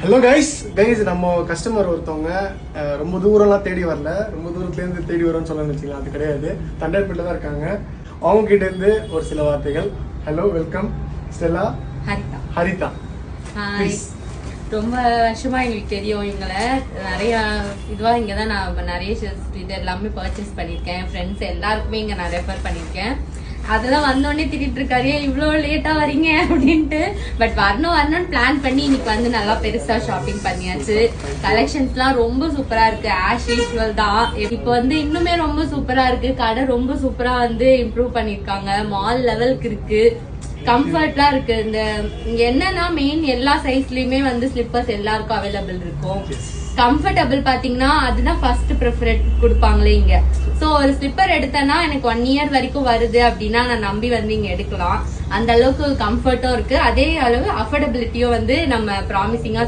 Hello guys நம்ம customer ஒருத்தவங்க ரொம்ப தூரம்லாம் தேடி வரல, ரொம்ப தூரத்துலேருந்து தேடி வரோம்னு சொல்லணும்னு வச்சுக்கலாம். அது கிடையாது, தண்டர்பேட்டில் தான் இருக்காங்க. அவங்க கிட்ட இருந்து ஒரு சில வார்த்தைகள். Hello, welcome Stella. ஹரிதா ரொம்ப வருஷமா எங்களுக்கு தெரியும். இவங்களை நிறைய இதுவா இங்கதான் நான் நிறைய இது எல்லாமே பர்ச்சேஸ் பண்ணிருக்கேன். ஃப்ரெண்ட்ஸ் எல்லாருக்குமே இங்க நான் ரெஃபர் பண்ணிருக்கேன். அதெல்லாம் வந்தோடனே திட்டிட்டு இருக்காரு, இவ்வளவு லேட்டா வரீங்க அப்படின்ட்டு. பட் வரணும்னு பிளான் பண்ணி இன்னைக்கு வந்து நல்லா பெருசா ஷாப்பிங் பண்ணியாச்சு. கலெக்ஷன்ஸ் எல்லாம் ரொம்ப சூப்பரா இருக்கு. ஆஸ் யூஸ்வல் தான். இப்போ வந்து இன்னுமே ரொம்ப சூப்பரா இருக்கு. கடை ரொம்ப சூப்பரா வந்து இம்ப்ரூவ் பண்ணிருக்காங்க. மால் லெவலுக்கு இருக்கு. கம்ஃபர்ட்லா இருக்கு. இந்த என்னன்னா மெயின் எல்லா சைஸ்லயுமே வந்து ஸ்லிப்பர்ஸ் எல்லாருக்கும் அவைலபிள் இருக்கும். கம்ஃபர்டபிள் பாத்தீங்கன்னா அதுதான் ஃபர்ஸ்ட் ப்ரிஃபரன்ஸ் கொடுப்பாங்களே இங்க. சோ ஒரு ஸ்லிப்பர் எடுத்தேன்னா எனக்கு 1 இயர் வரைக்கும் வருது அப்படின்னா நான் நம்பி வந்து இங்க எடுக்கலாம். அந்த அளவுக்கு கம்ஃபர்ட்டும் இருக்கு. அதே அளவு அஃபோர்டபிலிட்டியும் வந்து நம்ம ப்ராமிசிங்கா